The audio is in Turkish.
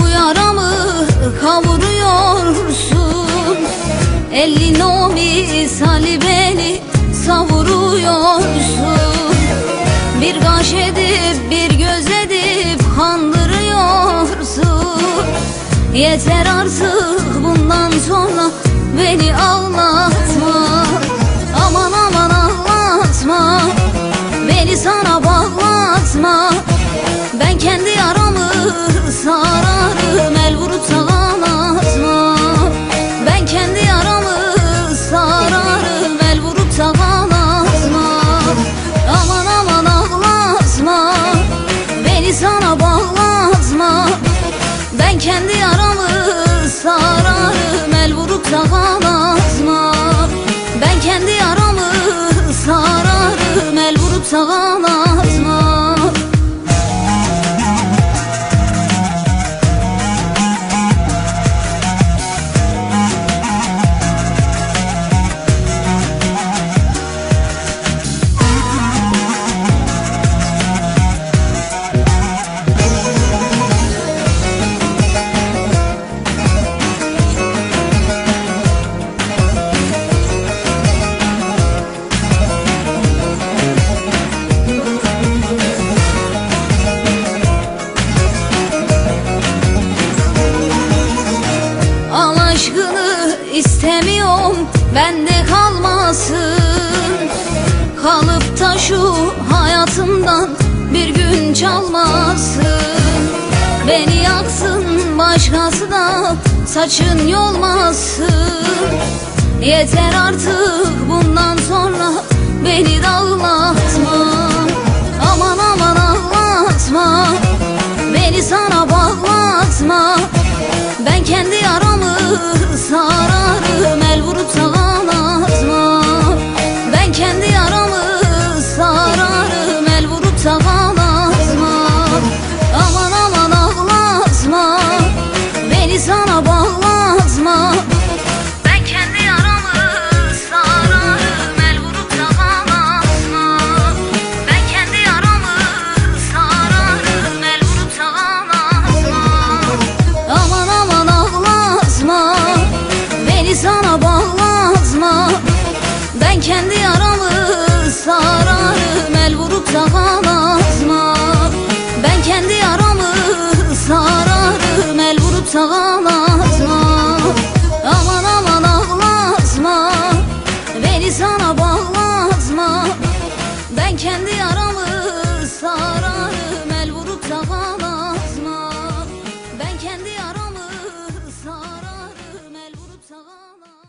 bu yaramı kavuruyorsun. Elin o misali beni savuruyorsun. Bir kaş edip bir göz edip kandırıyorsun. Yeter artık bundan sonra beni ağlatma. Aman aman ağlatma, beni sana bağlatma. Ben kendi yaramı sararım, el vurup ağlatma. Ben kendi yaramı sararım, el vurup ağlatma. Aman aman ağlatma, beni sana bağlatma. Ben kendi yaramı sararım, el vurup ağlatma. Ben kendi yaramı sararım, el vurup ağlatma. Aşkını istemiyorum, bende kalmasın. Kalıp da şu hayatımdan bir gün çalmasın. Beni yaksın başkası da saçın yolmasın. Yeter artık bundan sonra beni dağlatma. Aman aman ağlatma, beni sana bağlatma. Ben kendi yaramı sararım, el vurup ağlatma. Ben kendi yaramı sararım, el vurup ağlatma. Aman aman ağlatma, beni sana bağlatma. Ben kendi yaramı sararım, el vurup ağlatma. Ben kendi yaramı sararım, el vurup ağlatma. Aman aman ağlatma, beni sana bağlatma. Ben kendi yaramı sararım, el vurup ağlatma. Ben kendi yaramı sararım, el vurup ağlatma. Aman aman ağlatma, beni sana bağlatma. Ben kendi yaramı sararım, el vurup ağlatma. Ben kendi yaramı sararım, el vurup ağlatma.